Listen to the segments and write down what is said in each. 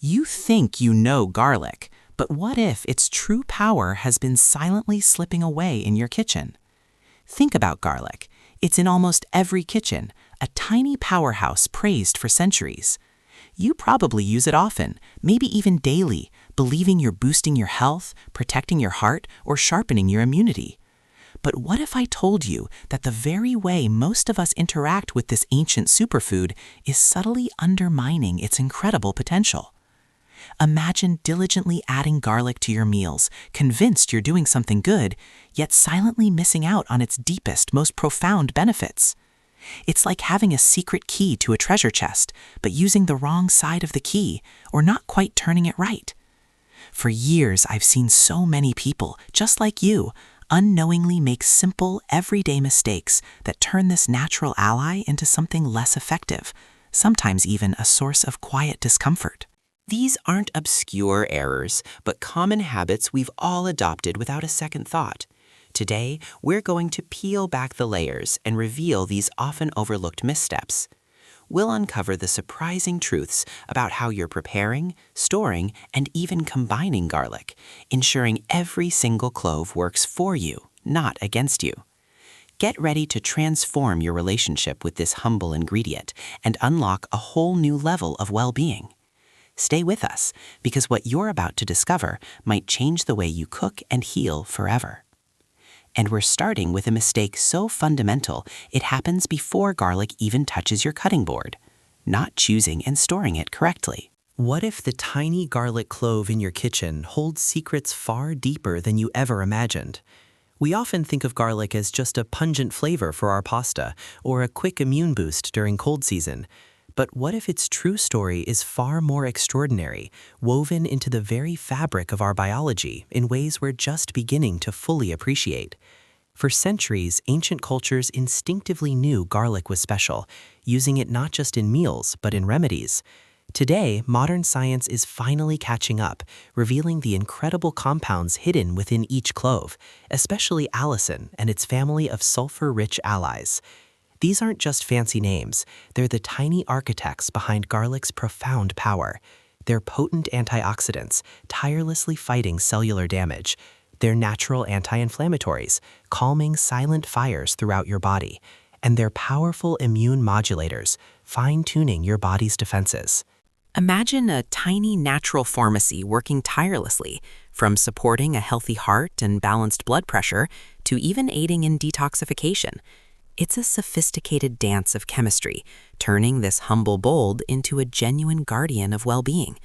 You think you know garlic, but what if its true power has been silently slipping away in your kitchen? Think about garlic. It's in almost every kitchen, a tiny powerhouse praised for centuries. You probably use it often, maybe even daily, believing you're boosting your health, protecting your heart, or sharpening your immunity. But what if I told you that the very way most of us interact with this ancient superfood is subtly undermining its incredible potential? Imagine diligently adding garlic to your meals, convinced you're doing something good, yet silently missing out on its deepest, most profound benefits. It's like having a secret key to a treasure chest, but using the wrong side of the key, or not quite turning it right. For years, I've seen so many people, just like you, unknowingly make simple, everyday mistakes that turn this natural ally into something less effective, sometimes even a source of quiet discomfort. These aren't obscure errors, but common habits we've all adopted without a second thought. Today, we're going to peel back the layers and reveal these often overlooked missteps. We'll uncover the surprising truths about how you're preparing, storing, and even combining garlic, ensuring every single clove works for you, not against you. Get ready to transform your relationship with this humble ingredient and unlock a whole new level of well-being. Stay with us, because what you're about to discover might change the way you cook and heal forever. And we're starting with a mistake so fundamental it happens before garlic even touches your cutting board: not choosing and storing it correctly. What if the tiny garlic clove in your kitchen holds secrets far deeper than you ever imagined? We often think of garlic as just a pungent flavor for our pasta or a quick immune boost during cold season. But what if its true story is far more extraordinary, woven into the very fabric of our biology in ways we're just beginning to fully appreciate? For centuries, ancient cultures instinctively knew garlic was special, using it not just in meals, but in remedies. Today, modern science is finally catching up, revealing the incredible compounds hidden within each clove, especially allicin and its family of sulfur-rich allies. These aren't just fancy names, they're the tiny architects behind garlic's profound power. They're potent antioxidants, tirelessly fighting cellular damage. They're natural anti-inflammatories, calming silent fires throughout your body. And they're powerful immune modulators, fine-tuning your body's defenses. Imagine a tiny natural pharmacy working tirelessly, from supporting a healthy heart and balanced blood pressure to even aiding in detoxification. It's a sophisticated dance of chemistry, turning this humble bowl into a genuine guardian of well-being.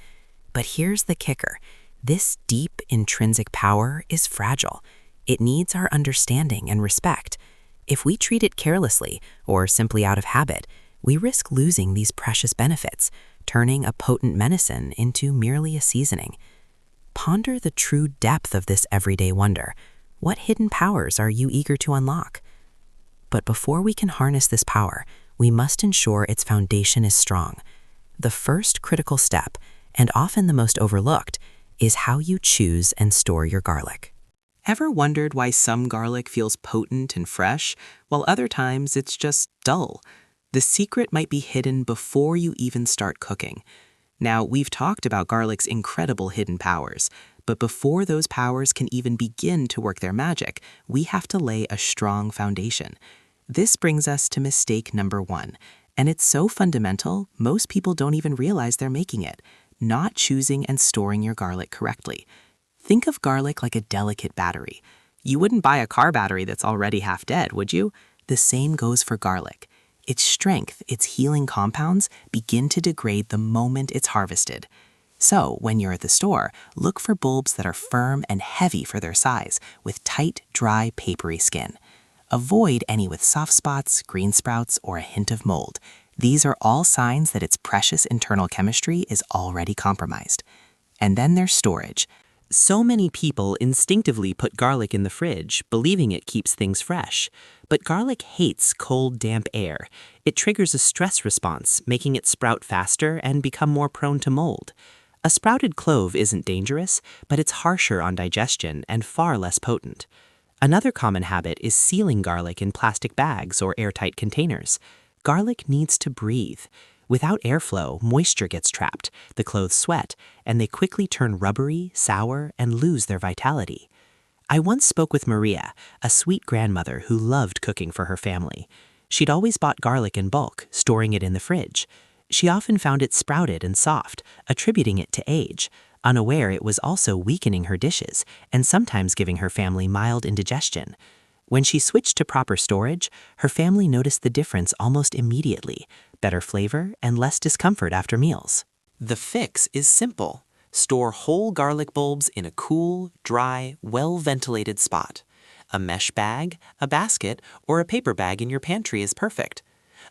But here's the kicker. This deep, intrinsic power is fragile. It needs our understanding and respect. If we treat it carelessly, or simply out of habit, we risk losing these precious benefits, turning a potent medicine into merely a seasoning. Ponder the true depth of this everyday wonder. What hidden powers are you eager to unlock? But before we can harness this power, we must ensure its foundation is strong. The first critical step, and often the most overlooked, is how you choose and store your garlic. Ever wondered why some garlic feels potent and fresh, while other times it's just dull? The secret might be hidden before you even start cooking. Now, we've talked about garlic's incredible hidden powers, but before those powers can even begin to work their magic, we have to lay a strong foundation. This brings us to mistake number 1, and it's so fundamental, most people don't even realize they're making it: not choosing and storing your garlic correctly. Think of garlic like a delicate battery. You wouldn't buy a car battery that's already half dead, would you? The same goes for garlic. Its strength, its healing compounds, begin to degrade the moment it's harvested. So, when you're at the store, look for bulbs that are firm and heavy for their size, with tight, dry, papery skin. Avoid any with soft spots, green sprouts, or a hint of mold. These are all signs that its precious internal chemistry is already compromised. And then there's storage. So many people instinctively put garlic in the fridge, believing it keeps things fresh. But garlic hates cold, damp air. It triggers a stress response, making it sprout faster and become more prone to mold. A sprouted clove isn't dangerous, but it's harsher on digestion and far less potent. Another common habit is sealing garlic in plastic bags or airtight containers. Garlic needs to breathe. Without airflow, moisture gets trapped, the cloves sweat, and they quickly turn rubbery, sour, and lose their vitality. I once spoke with Maria, a sweet grandmother who loved cooking for her family. She'd always bought garlic in bulk, storing it in the fridge. She often found it sprouted and soft, attributing it to age, unaware it was also weakening her dishes and sometimes giving her family mild indigestion. When she switched to proper storage, her family noticed the difference almost immediately, better flavor and less discomfort after meals. The fix is simple. Store whole garlic bulbs in a cool, dry, well-ventilated spot. A mesh bag, a basket, or a paper bag in your pantry is perfect.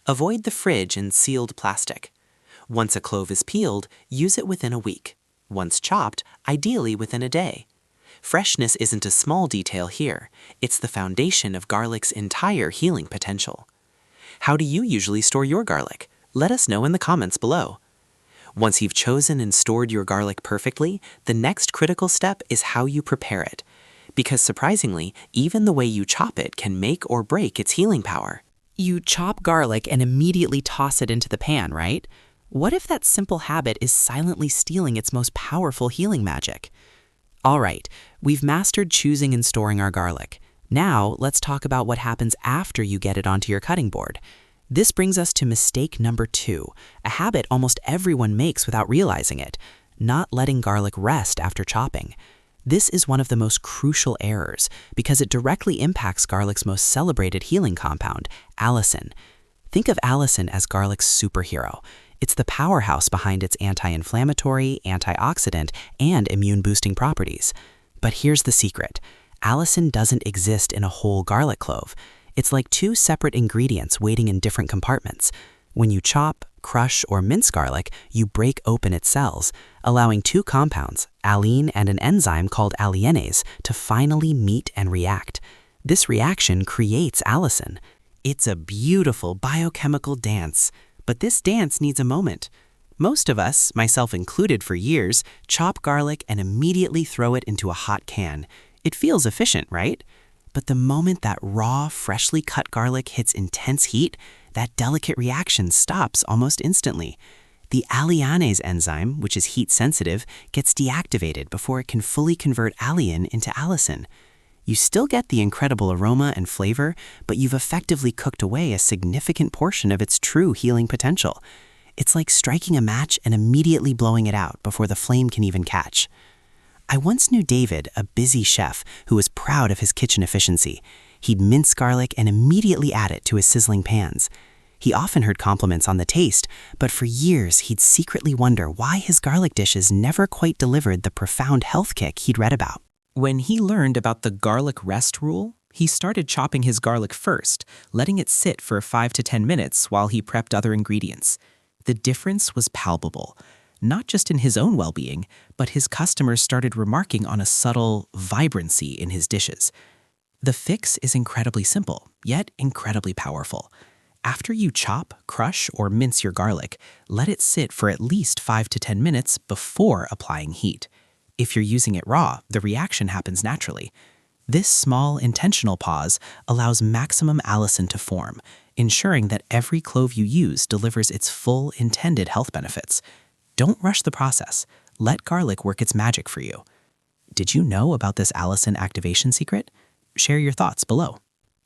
Avoid the fridge and sealed plastic. Once a clove is peeled, use it within a week. Once chopped, ideally within a day. Freshness isn't a small detail here. It's the foundation of garlic's entire healing potential. How do you usually store your garlic? Let us know in the comments below. Once you've chosen and stored your garlic perfectly, the next critical step is how you prepare it. Because surprisingly, even the way you chop it can make or break its healing power. You chop garlic and immediately toss it into the pan, right? What if that simple habit is silently stealing its most powerful healing magic? All right, we've mastered choosing and storing our garlic. Now, let's talk about what happens after you get it onto your cutting board. This brings us to mistake number 2, a habit almost everyone makes without realizing it: not letting garlic rest after chopping. This is one of the most crucial errors because it directly impacts garlic's most celebrated healing compound, allicin. Think of allicin as garlic's superhero. It's the powerhouse behind its anti-inflammatory, antioxidant, and immune-boosting properties. But here's the secret. Allicin doesn't exist in a whole garlic clove. It's like 2 separate ingredients waiting in different compartments. When you chop, crush, or mince garlic, you break open its cells, allowing 2 compounds, allicin and an enzyme called alliinase, to finally meet and react. This reaction creates allicin. It's a beautiful biochemical dance. But this dance needs a moment. Most of us, myself included for years, chop garlic and immediately throw it into a hot can. It feels efficient, right? But the moment that raw, freshly cut garlic hits intense heat, that delicate reaction stops almost instantly. The alliinase enzyme, which is heat sensitive, gets deactivated before it can fully convert allicin into allicin. You still get the incredible aroma and flavor, but you've effectively cooked away a significant portion of its true healing potential. It's like striking a match and immediately blowing it out before the flame can even catch. I once knew David, a busy chef, who was proud of his kitchen efficiency. He'd mince garlic and immediately add it to his sizzling pans. He often heard compliments on the taste, but for years he'd secretly wonder why his garlic dishes never quite delivered the profound health kick he'd read about. When he learned about the garlic rest rule, he started chopping his garlic first, letting it sit for 5 to 10 minutes while he prepped other ingredients. The difference was palpable, not just in his own well-being, but his customers started remarking on a subtle vibrancy in his dishes. The fix is incredibly simple, yet incredibly powerful. After you chop, crush, or mince your garlic, let it sit for at least 5 to 10 minutes before applying heat. If you're using it raw, the reaction happens naturally. This small, intentional pause allows maximum allicin to form, ensuring that every clove you use delivers its full intended health benefits. Don't rush the process. Let garlic work its magic for you. Did you know about this allicin activation secret? Share your thoughts below.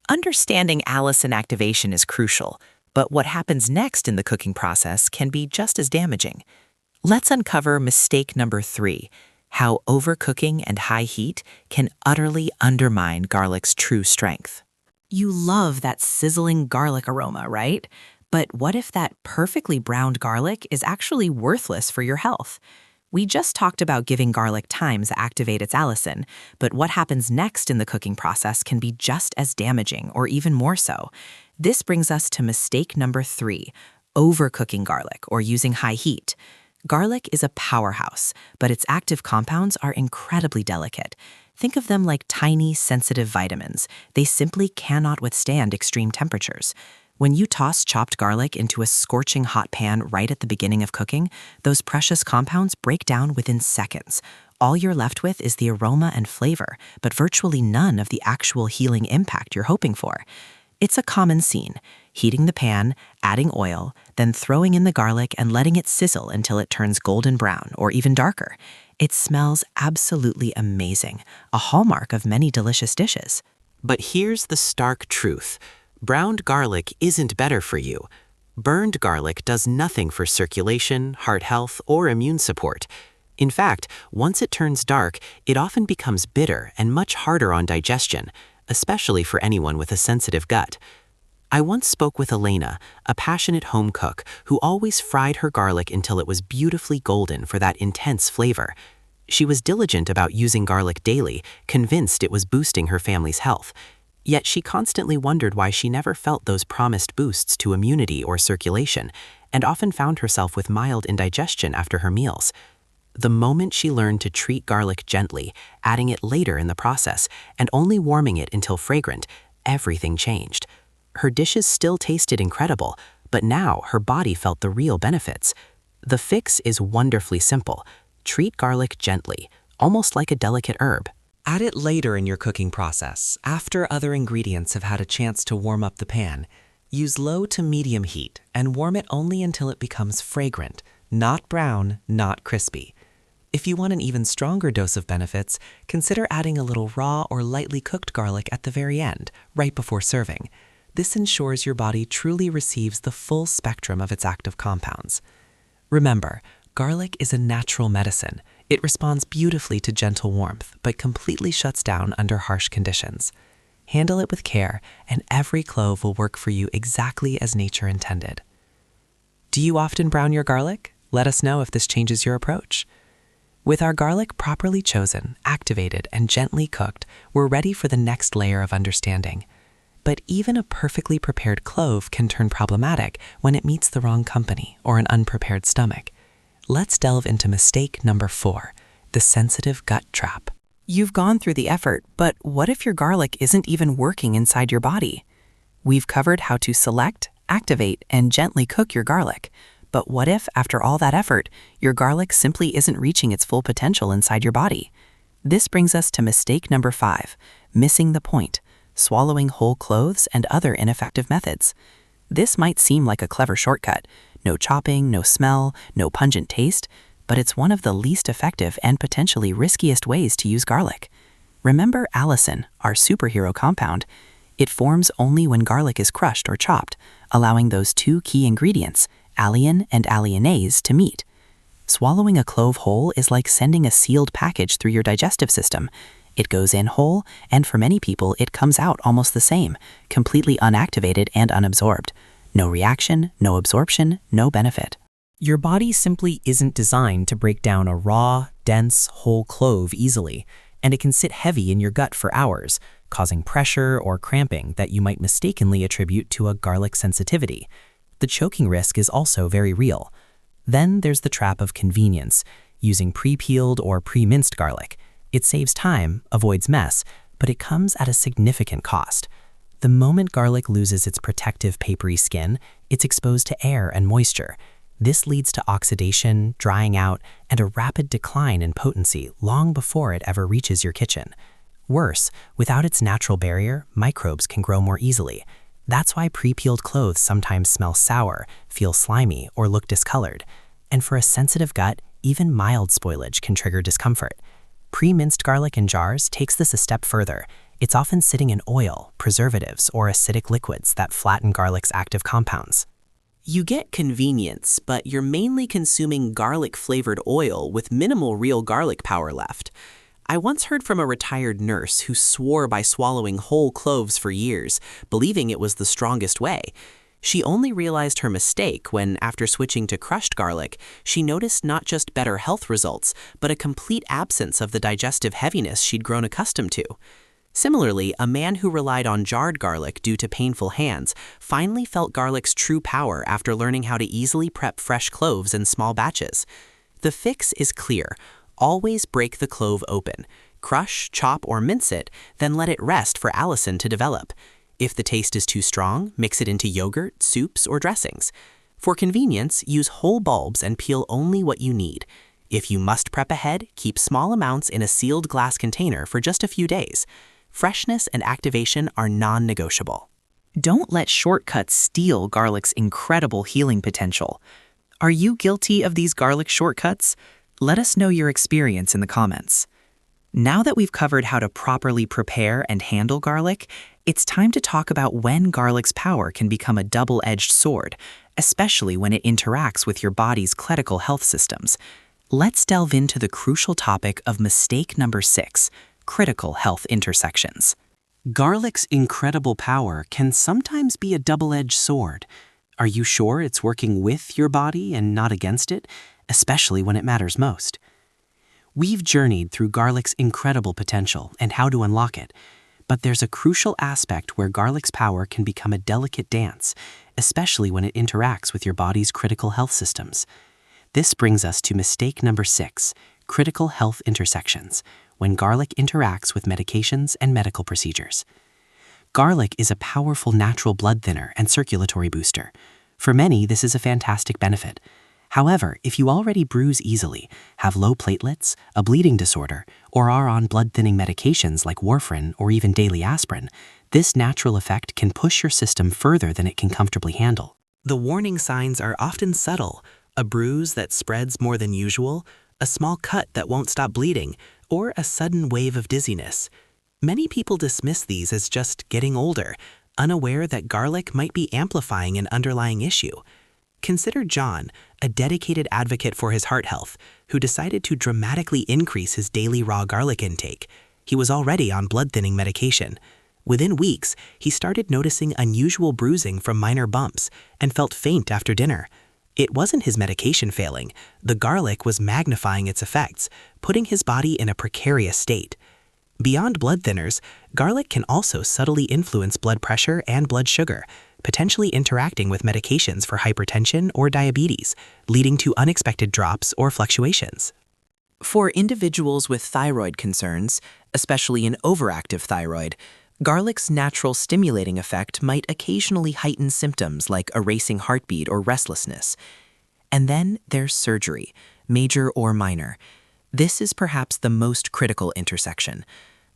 Understanding allicin activation is crucial, but what happens next in the cooking process can be just as damaging. Let's uncover mistake number 3. How overcooking and high heat can utterly undermine garlic's true strength. You love that sizzling garlic aroma, right? But what if that perfectly browned garlic is actually worthless for your health? We just talked about giving garlic time to activate its allicin, but what happens next in the cooking process can be just as damaging, or even more so. This brings us to mistake number 3, overcooking garlic or using high heat. Garlic is a powerhouse, but its active compounds are incredibly delicate. Think of them like tiny, sensitive vitamins. They simply cannot withstand extreme temperatures. When you toss chopped garlic into a scorching hot pan right at the beginning of cooking, those precious compounds break down within seconds. All you're left with is the aroma and flavor, but virtually none of the actual healing impact you're hoping for. It's a common scene: heating the pan, adding oil, then throwing in the garlic and letting it sizzle until it turns golden brown or even darker. It smells absolutely amazing, a hallmark of many delicious dishes. But here's the stark truth. Browned garlic isn't better for you. Burned garlic does nothing for circulation, heart health, or immune support. In fact, once it turns dark, it often becomes bitter and much harder on digestion, especially for anyone with a sensitive gut. I once spoke with Elena, a passionate home cook who always fried her garlic until it was beautifully golden for that intense flavor. She was diligent about using garlic daily, convinced it was boosting her family's health. Yet she constantly wondered why she never felt those promised boosts to immunity or circulation, and often found herself with mild indigestion after her meals. The moment she learned to treat garlic gently, adding it later in the process, and only warming it until fragrant, everything changed. Her dishes still tasted incredible, but now her body felt the real benefits. The fix is wonderfully simple. Treat garlic gently, almost like a delicate herb. Add it later in your cooking process, after other ingredients have had a chance to warm up the pan. Use low to medium heat and warm it only until it becomes fragrant, not brown, not crispy. If you want an even stronger dose of benefits, consider adding a little raw or lightly cooked garlic at the very end, right before serving. This ensures your body truly receives the full spectrum of its active compounds. Remember, garlic is a natural medicine. It responds beautifully to gentle warmth, but completely shuts down under harsh conditions. Handle it with care, and every clove will work for you exactly as nature intended. Do you often brown your garlic? Let us know if this changes your approach. With our garlic properly chosen, activated, and gently cooked, we're ready for the next layer of understanding. But even a perfectly prepared clove can turn problematic when it meets the wrong company or an unprepared stomach. Let's delve into mistake number 4, the sensitive gut trap. You've gone through the effort, but what if your garlic isn't even working inside your body? We've covered how to select, activate, and gently cook your garlic. But what if, after all that effort, your garlic simply isn't reaching its full potential inside your body? This brings us to mistake number 5, missing the point, swallowing whole cloves and other ineffective methods. This might seem like a clever shortcut. No chopping, no smell, no pungent taste, but it's one of the least effective and potentially riskiest ways to use garlic. Remember allicin, our superhero compound? It forms only when garlic is crushed or chopped, allowing those 2 key ingredients, allicin and alliinase, to meet. Swallowing a clove whole is like sending a sealed package through your digestive system. It goes in whole, and for many people it comes out almost the same, completely unactivated and unabsorbed. No reaction, no absorption, no benefit. Your body simply isn't designed to break down a raw, dense, whole clove easily, and it can sit heavy in your gut for hours, causing pressure or cramping that you might mistakenly attribute to a garlic sensitivity. The choking risk is also very real. Then there's the trap of convenience, using pre-peeled or pre-minced garlic. It saves time, avoids mess, but it comes at a significant cost. The moment garlic loses its protective papery skin, it's exposed to air and moisture. This leads to oxidation, drying out, and a rapid decline in potency long before it ever reaches your kitchen. Worse, without its natural barrier, microbes can grow more easily. That's why pre-peeled cloves sometimes smell sour, feel slimy, or look discolored. And for a sensitive gut, even mild spoilage can trigger discomfort. Pre-minced garlic in jars takes this a step further. It's often sitting in oil, preservatives, or acidic liquids that flatten garlic's active compounds. You get convenience, but you're mainly consuming garlic-flavored oil with minimal real garlic power left. I once heard from a retired nurse who swore by swallowing whole cloves for years, believing it was the strongest way. She only realized her mistake when, after switching to crushed garlic, she noticed not just better health results, but a complete absence of the digestive heaviness she'd grown accustomed to. Similarly, a man who relied on jarred garlic due to painful hands finally felt garlic's true power after learning how to easily prep fresh cloves in small batches. The fix is clear. Always break the clove open. Crush, chop, or mince it, then let it rest for allicin to develop. If the taste is too strong, mix it into yogurt, soups, or dressings. For convenience, use whole bulbs and peel only what you need. If you must prep ahead, keep small amounts in a sealed glass container for just a few days. Freshness and activation are non-negotiable. Don't let shortcuts steal garlic's incredible healing potential. Are you guilty of these garlic shortcuts? Let us know your experience in the comments. Now that we've covered how to properly prepare and handle garlic, it's time to talk about when garlic's power can become a double-edged sword, especially when it interacts with your body's critical health systems. Let's delve into the crucial topic of mistake number 6, critical health intersections. Garlic's incredible power can sometimes be a double-edged sword. Are you sure it's working with your body and not against it, especially when it matters most? We've journeyed through garlic's incredible potential and how to unlock it, but there's a crucial aspect where garlic's power can become a delicate dance, especially when it interacts with your body's critical health systems. This brings us to mistake number 6, critical health intersections, when garlic interacts with medications and medical procedures. Garlic is a powerful natural blood thinner and circulatory booster. For many, this is a fantastic benefit. However, if you already bruise easily, have low platelets, a bleeding disorder, or are on blood-thinning medications like warfarin or even daily aspirin, this natural effect can push your system further than it can comfortably handle. The warning signs are often subtle: a bruise that spreads more than usual, a small cut that won't stop bleeding, or a sudden wave of dizziness. Many people dismiss these as just getting older, unaware that garlic might be amplifying an underlying issue. Consider John, a dedicated advocate for his heart health, who decided to dramatically increase his daily raw garlic intake. He was already on blood-thinning medication. Within weeks, he started noticing unusual bruising from minor bumps and felt faint after dinner. It wasn't his medication failing. The garlic was magnifying its effects, putting his body in a precarious state. Beyond blood thinners, garlic can also subtly influence blood pressure and blood sugar, potentially interacting with medications for hypertension or diabetes, leading to unexpected drops or fluctuations. For individuals with thyroid concerns, especially an overactive thyroid, garlic's natural stimulating effect might occasionally heighten symptoms like a racing heartbeat or restlessness. And then there's surgery, major or minor. This is perhaps the most critical intersection.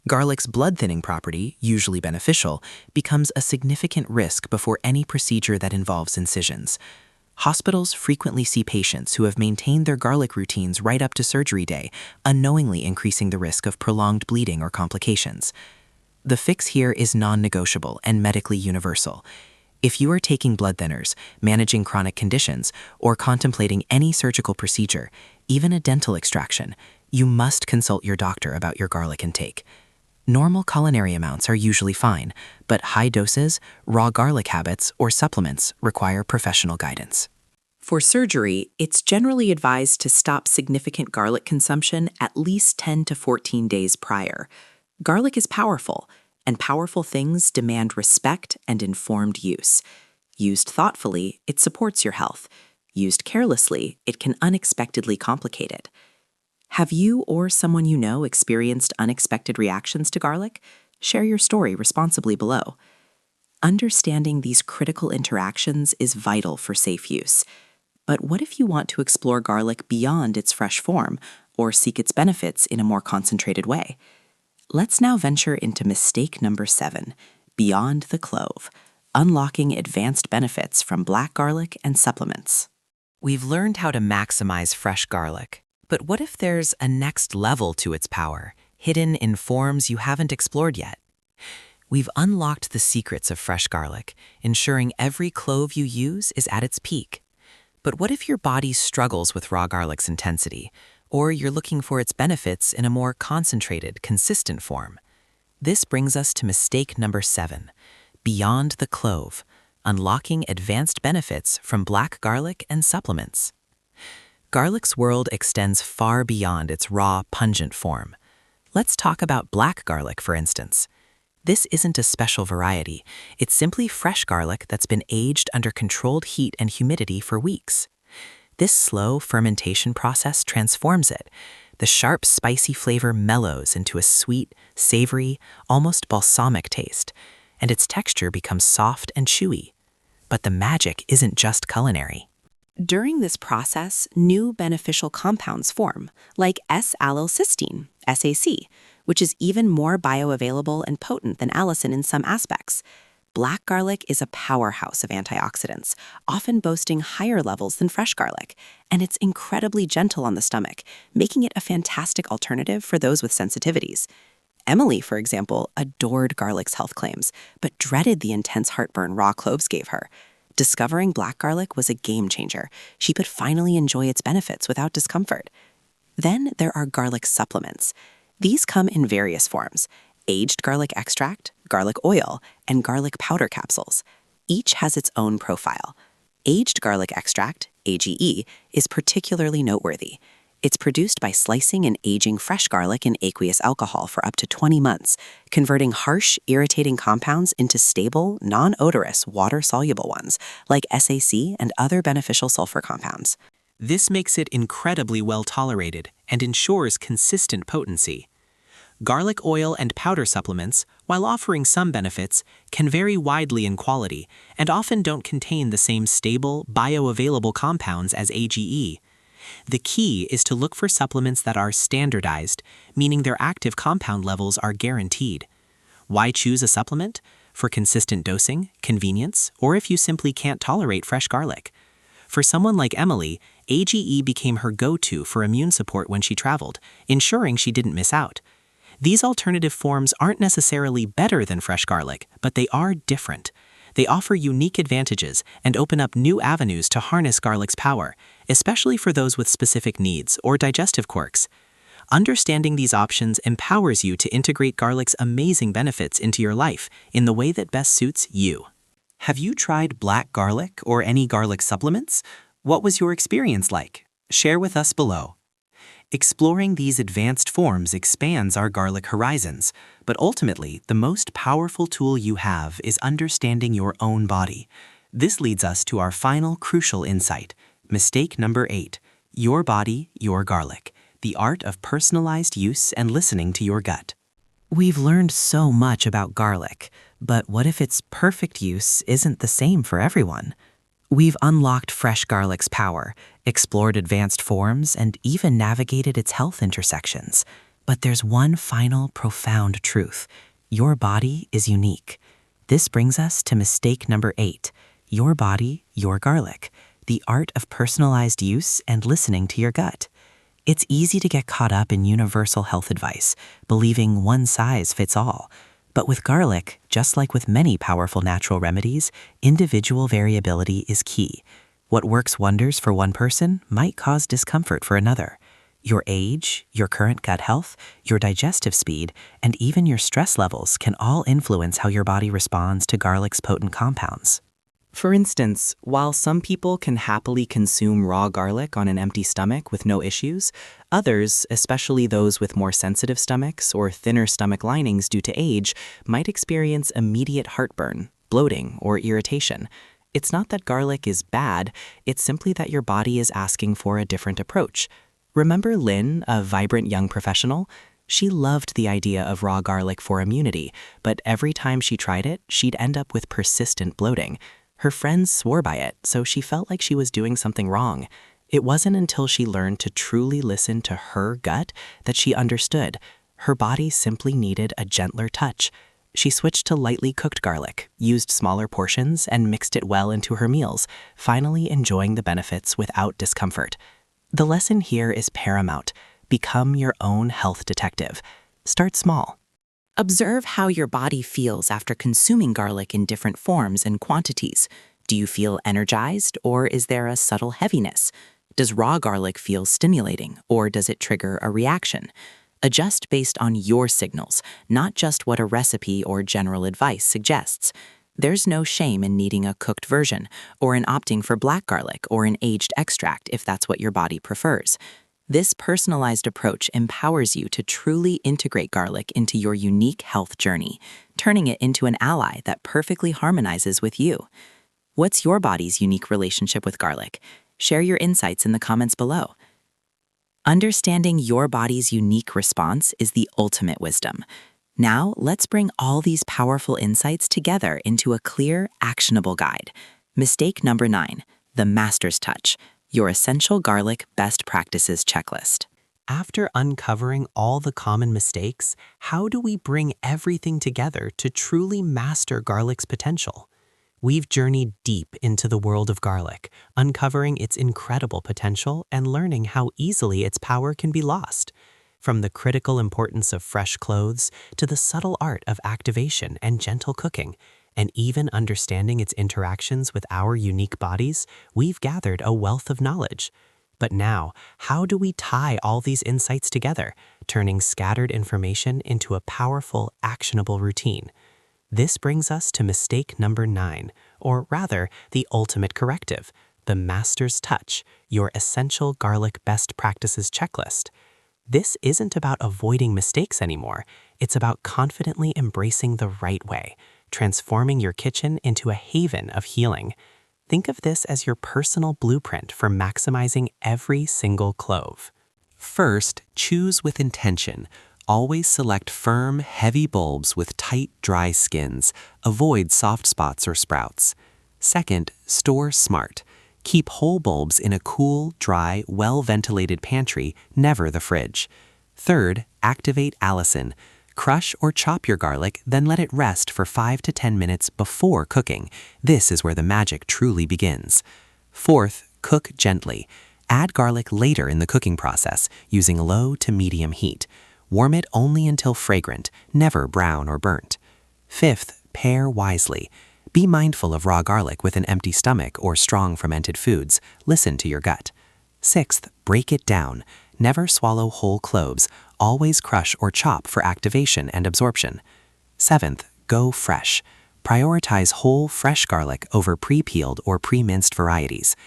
Garlic's blood-thinning property, usually beneficial, becomes a significant risk before any procedure that involves incisions. Hospitals frequently see patients who have maintained their garlic routines right up to surgery day, unknowingly increasing the risk of prolonged bleeding or complications. The fix here is non-negotiable and medically universal. If you are taking blood thinners, managing chronic conditions, or contemplating any surgical procedure, even a dental extraction, you must consult your doctor about your garlic intake. Normal culinary amounts are usually fine, but high doses, raw garlic habits, or supplements require professional guidance. For surgery, it's generally advised to stop significant garlic consumption at least 10 to 14 days prior. Garlic is powerful, and powerful things demand respect and informed use. Used thoughtfully, it supports your health. Used carelessly, it can unexpectedly complicate it. Have you or someone you know experienced unexpected reactions to garlic? Share your story responsibly below. Understanding these critical interactions is vital for safe use. But what if you want to explore garlic beyond its fresh form or seek its benefits in a more concentrated way? Let's now venture into mistake number 7, beyond the clove, unlocking advanced benefits from black garlic and supplements. We've learned how to maximize fresh garlic. But what if there's a next level to its power, hidden in forms you haven't explored yet? We've unlocked the secrets of fresh garlic, ensuring every clove you use is at its peak. But what if your body struggles with raw garlic's intensity, or you're looking for its benefits in a more concentrated, consistent form? This brings us to mistake number 7, beyond the clove, unlocking advanced benefits from black garlic and supplements. Garlic's world extends far beyond its raw, pungent form. Let's talk about black garlic, for instance. This isn't a special variety. It's simply fresh garlic that's been aged under controlled heat and humidity for weeks. This slow fermentation process transforms it. The sharp, spicy flavor mellows into a sweet, savory, almost balsamic taste, and its texture becomes soft and chewy. But the magic isn't just culinary. During this process, new beneficial compounds form, like S-allylcysteine, SAC, which is even more bioavailable and potent than allicin in some aspects. black garlic is a powerhouse of antioxidants, often boasting higher levels than fresh garlic, and it's incredibly gentle on the stomach, making it a fantastic alternative for those with sensitivities. Emily, for example, adored garlic's health claims, but dreaded the intense heartburn raw cloves gave her. Discovering black garlic was a game changer. She could finally enjoy its benefits without discomfort. Then there are garlic supplements. These come in various forms: aged garlic extract, garlic oil, and garlic powder capsules. Each has its own profile. Aged garlic extract, AGE, is particularly noteworthy. It's produced by slicing and aging fresh garlic in aqueous alcohol for up to 20 months, converting harsh, irritating compounds into stable, non-odorous, water-soluble ones, like SAC and other beneficial sulfur compounds. This makes it incredibly well tolerated and ensures consistent potency. Garlic oil and powder supplements, while offering some benefits, can vary widely in quality and often don't contain the same stable, bioavailable compounds as AGE. The key is to look for supplements that are standardized, meaning their active compound levels are guaranteed. Why choose a supplement? For consistent dosing, convenience, or if you simply can't tolerate fresh garlic. For someone like Emily, AGE became her go-to for immune support when she traveled, ensuring she didn't miss out. These alternative forms aren't necessarily better than fresh garlic, but they are different. They offer unique advantages and open up new avenues to harness garlic's power, especially for those with specific needs or digestive quirks. Understanding these options empowers you to integrate garlic's amazing benefits into your life in the way that best suits you. Have you tried black garlic or any garlic supplements? What was your experience like? Share with us below. Exploring these advanced forms expands our garlic horizons, but ultimately, the most powerful tool you have is understanding your own body. This leads us to our final crucial insight, mistake number 8, your body, your garlic, the art of personalized use and listening to your gut. We've learned so much about garlic, but what if its perfect use isn't the same for everyone? We've unlocked fresh garlic's power, explored advanced forms, and even navigated its health intersections. But there's one final profound truth. Your body is unique. This brings us to mistake number 8, your body, your garlic, the art of personalized use and listening to your gut. It's easy to get caught up in universal health advice, believing one size fits all. But with garlic, just like with many powerful natural remedies, individual variability is key. What works wonders for one person might cause discomfort for another. Your age, your current gut health, your digestive speed, and even your stress levels can all influence how your body responds to garlic's potent compounds. For instance, while some people can happily consume raw garlic on an empty stomach with no issues, others, especially those with more sensitive stomachs or thinner stomach linings due to age, might experience immediate heartburn, bloating, or irritation. It's not that garlic is bad, it's simply that your body is asking for a different approach. Remember Lynn, a vibrant young professional? She loved the idea of raw garlic for immunity, but every time she tried it, she'd end up with persistent bloating. Her friends swore by it, so she felt like she was doing something wrong. It wasn't until she learned to truly listen to her gut that she understood. Her body simply needed a gentler touch. She switched to lightly cooked garlic, used smaller portions, and mixed it well into her meals, finally enjoying the benefits without discomfort. The lesson here is paramount. Become your own health detective. Start small. Observe how your body feels after consuming garlic in different forms and quantities. Do you feel energized, or is there a subtle heaviness? Does raw garlic feel stimulating, or does it trigger a reaction? Adjust based on your signals, not just what a recipe or general advice suggests. There's no shame in needing a cooked version, or in opting for black garlic or an aged extract if that's what your body prefers. This personalized approach empowers you to truly integrate garlic into your unique health journey, turning it into an ally that perfectly harmonizes with you. What's your body's unique relationship with garlic? Share your insights in the comments below. Understanding your body's unique response is the ultimate wisdom. Now, let's bring all these powerful insights together into a clear, actionable guide. Mistake number 9, the master's touch. Your essential garlic best practices checklist. After uncovering all the common mistakes, how do we bring everything together to truly master garlic's potential? We've journeyed deep into the world of garlic, uncovering its incredible potential and learning how easily its power can be lost. From the critical importance of fresh cloves to the subtle art of activation and gentle cooking, and even understanding its interactions with our unique bodies, we've gathered a wealth of knowledge. But now, how do we tie all these insights together, turning scattered information into a powerful, actionable routine? This brings us to mistake number 9, or rather, the ultimate corrective, the master's touch, your essential garlic best practices checklist. This isn't about avoiding mistakes anymore. It's about confidently embracing the right way, transforming your kitchen into a haven of healing. Think of this as your personal blueprint for maximizing every single clove. First, choose with intention. Always select firm, heavy bulbs with tight, dry skins. Avoid soft spots or sprouts. Second, store smart. Keep whole bulbs in a cool, dry, well-ventilated pantry, never the fridge. Third, activate allicin. Crush or chop your garlic, then let it rest for 5 to 10 minutes before cooking. This is where the magic truly begins. Fourth, cook gently. Add garlic later in the cooking process, using low to medium heat. Warm it only until fragrant, never brown or burnt. Fifth, pair wisely. Be mindful of raw garlic with an empty stomach or strong fermented foods. Listen to your gut. Sixth, break it down. Never swallow whole cloves. Always crush or chop for activation and absorption. Seventh, go fresh. Prioritize whole, fresh garlic over pre-peeled or pre-minced varieties.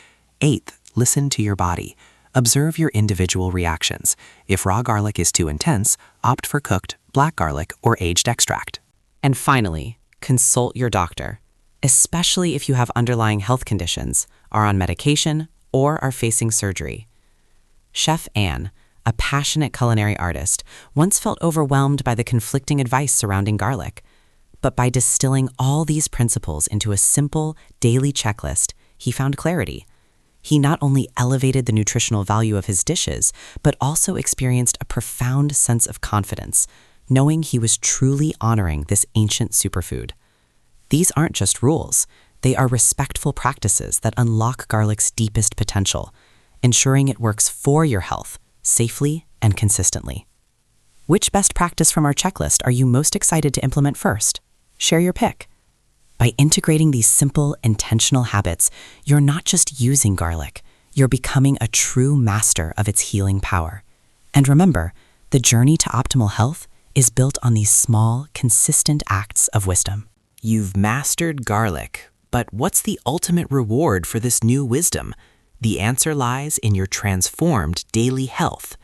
Eighth, listen to your body. Observe your individual reactions. If raw garlic is too intense, opt for cooked, black garlic, or aged extract. And finally, consult your doctor, especially if you have underlying health conditions, are on medication, or are facing surgery. Chef Anne, a passionate culinary artist, once felt overwhelmed by the conflicting advice surrounding garlic. But by distilling all these principles into a simple, daily checklist, he found clarity. He not only elevated the nutritional value of his dishes, but also experienced a profound sense of confidence, knowing he was truly honoring this ancient superfood. These aren't just rules. They are respectful practices that unlock garlic's deepest potential, ensuring it works for your health, safely and consistently. Which best practice from our checklist are you most excited to implement first? Share your pick. By integrating these simple, intentional habits, you're not just using garlic, you're becoming a true master of its healing power. And remember, the journey to optimal health is built on these small, consistent acts of wisdom. You've mastered garlic, but what's the ultimate reward for this new wisdom? The answer lies in your transformed daily health.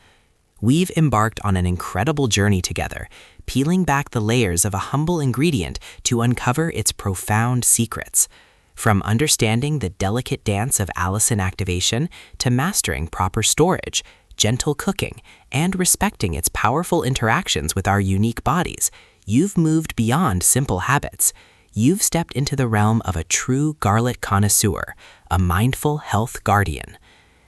We've embarked on an incredible journey together, peeling back the layers of a humble ingredient to uncover its profound secrets. From understanding the delicate dance of allicin activation to mastering proper storage, gentle cooking, and respecting its powerful interactions with our unique bodies, you've moved beyond simple habits. You've stepped into the realm of a true garlic connoisseur, a mindful health guardian.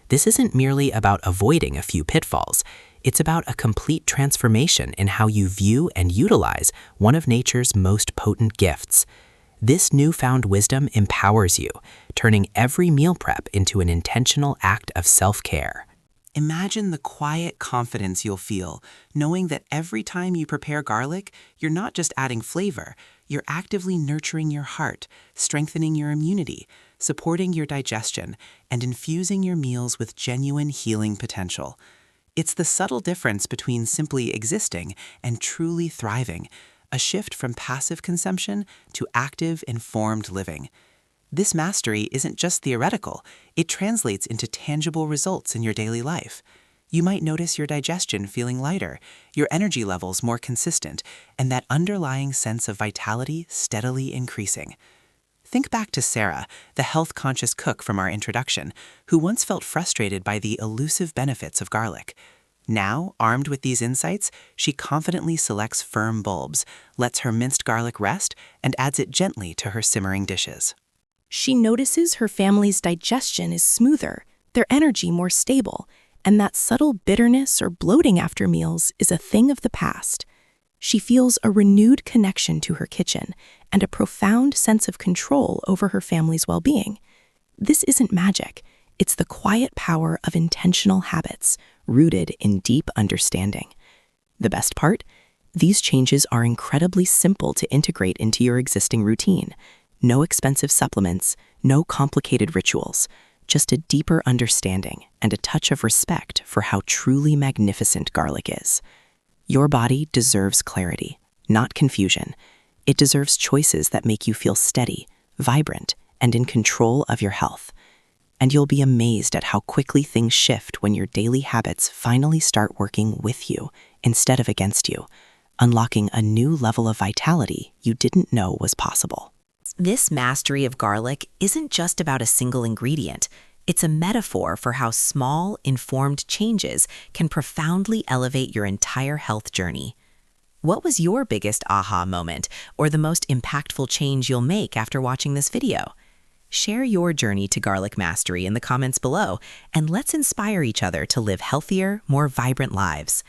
This isn't merely about avoiding a few pitfalls. It's about a complete transformation in how you view and utilize one of nature's most potent gifts. This newfound wisdom empowers you, turning every meal prep into an intentional act of self-care. Imagine the quiet confidence you'll feel, knowing that every time you prepare garlic, you're not just adding flavor, you're actively nurturing your heart, strengthening your immunity, supporting your digestion, and infusing your meals with genuine healing potential. It's the subtle difference between simply existing and truly thriving, a shift from passive consumption to active, informed living. This mastery isn't just theoretical, it translates into tangible results in your daily life. You might notice your digestion feeling lighter, your energy levels more consistent, and that underlying sense of vitality steadily increasing. Think back to Sarah, the health-conscious cook from our introduction, who once felt frustrated by the elusive benefits of garlic. Now, armed with these insights, she confidently selects firm bulbs, lets her minced garlic rest, and adds it gently to her simmering dishes. She notices her family's digestion is smoother, their energy more stable, and that subtle bitterness or bloating after meals is a thing of the past. She feels a renewed connection to her kitchen and a profound sense of control over her family's well-being. This isn't magic. It's the quiet power of intentional habits rooted in deep understanding. The best part? These changes are incredibly simple to integrate into your existing routine. No expensive supplements, no complicated rituals, just a deeper understanding and a touch of respect for how truly magnificent garlic is. Your body deserves clarity, not confusion. It deserves choices that make you feel steady, vibrant, and in control of your health. And you'll be amazed at how quickly things shift when your daily habits finally start working with you instead of against you, unlocking a new level of vitality you didn't know was possible. This mastery of garlic isn't just about a single ingredient. It's a metaphor for how small, informed changes can profoundly elevate your entire health journey. What was your biggest aha moment or the most impactful change you'll make after watching this video? Share your journey to garlic mastery in the comments below, and let's inspire each other to live healthier, more vibrant lives.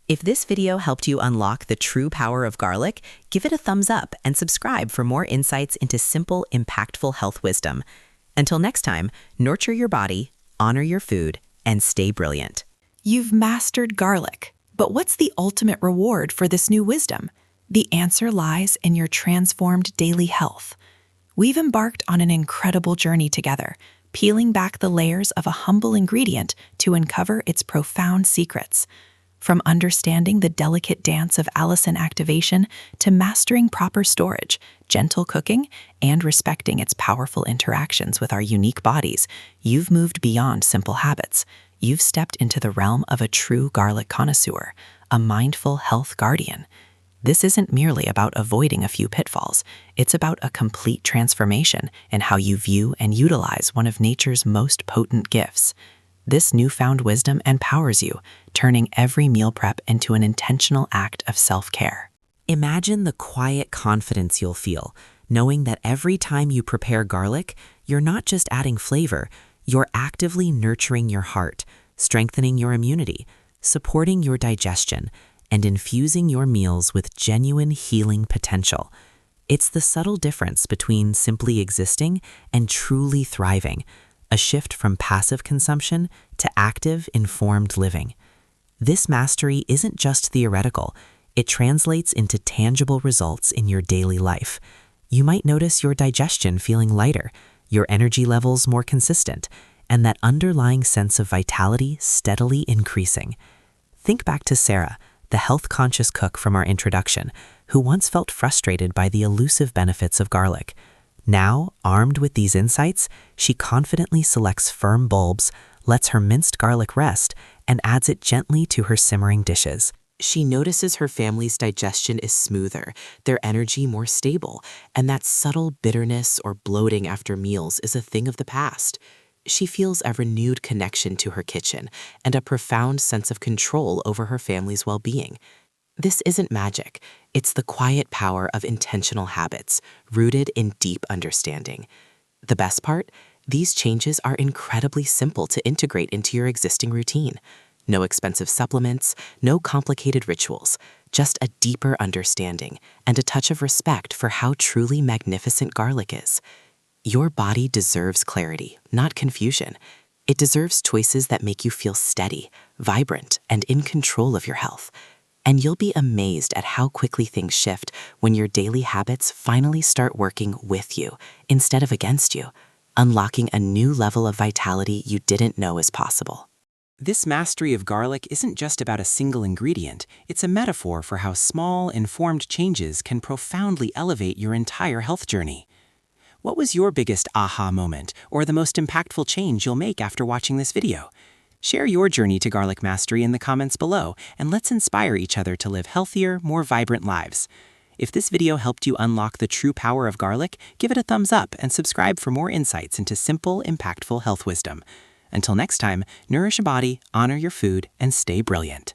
If this video helped you unlock the true power of garlic, give it a thumbs up and subscribe for more insights into simple, impactful health wisdom. Until next time, nurture your body, honor your food, and stay brilliant. You've mastered garlic, but what's the ultimate reward for this new wisdom? The answer lies in your transformed daily health. We've embarked on an incredible journey together, peeling back the layers of a humble ingredient to uncover its profound secrets. From understanding the delicate dance of allicin activation to mastering proper storage, gentle cooking, and respecting its powerful interactions with our unique bodies, you've moved beyond simple habits. You've stepped into the realm of a true garlic connoisseur, a mindful health guardian. This isn't merely about avoiding a few pitfalls. It's about a complete transformation in how you view and utilize one of nature's most potent gifts. This newfound wisdom empowers you, turning every meal prep into an intentional act of self-care. Imagine the quiet confidence you'll feel, knowing that every time you prepare garlic, you're not just adding flavor, you're actively nurturing your heart, strengthening your immunity, supporting your digestion, and infusing your meals with genuine healing potential. It's the subtle difference between simply existing and truly thriving, a shift from passive consumption to active, informed living. This mastery isn't just theoretical, it translates into tangible results in your daily life. You might notice your digestion feeling lighter, your energy levels more consistent, and that underlying sense of vitality steadily increasing. Think back to Sarah, the health-conscious cook from our introduction, who once felt frustrated by the elusive benefits of garlic. Now, armed with these insights, she confidently selects firm bulbs, lets her minced garlic rest, and adds it gently to her simmering dishes. She notices her family's digestion is smoother, their energy more stable, and that subtle bitterness or bloating after meals is a thing of the past. She feels a renewed connection to her kitchen and a profound sense of control over her family's well-being. This isn't magic. It's the quiet power of intentional habits, rooted in deep understanding. The best part? These changes are incredibly simple to integrate into your existing routine. No expensive supplements, no complicated rituals, just a deeper understanding and a touch of respect for how truly magnificent garlic is. Your body deserves clarity, not confusion. It deserves choices that make you feel steady, vibrant, and in control of your health. And you'll be amazed at how quickly things shift when your daily habits finally start working with you instead of against you, unlocking a new level of vitality you didn't know was possible. This mastery of garlic isn't just about a single ingredient. It's a metaphor for how small, informed changes can profoundly elevate your entire health journey. What was your biggest aha moment or the most impactful change you'll make after watching this video? Share your journey to garlic mastery in the comments below, and let's inspire each other to live healthier, more vibrant lives. If this video helped you unlock the true power of garlic, give it a thumbs up and subscribe for more insights into simple, impactful health wisdom. Until next time, nourish your body, honor your food, and stay brilliant.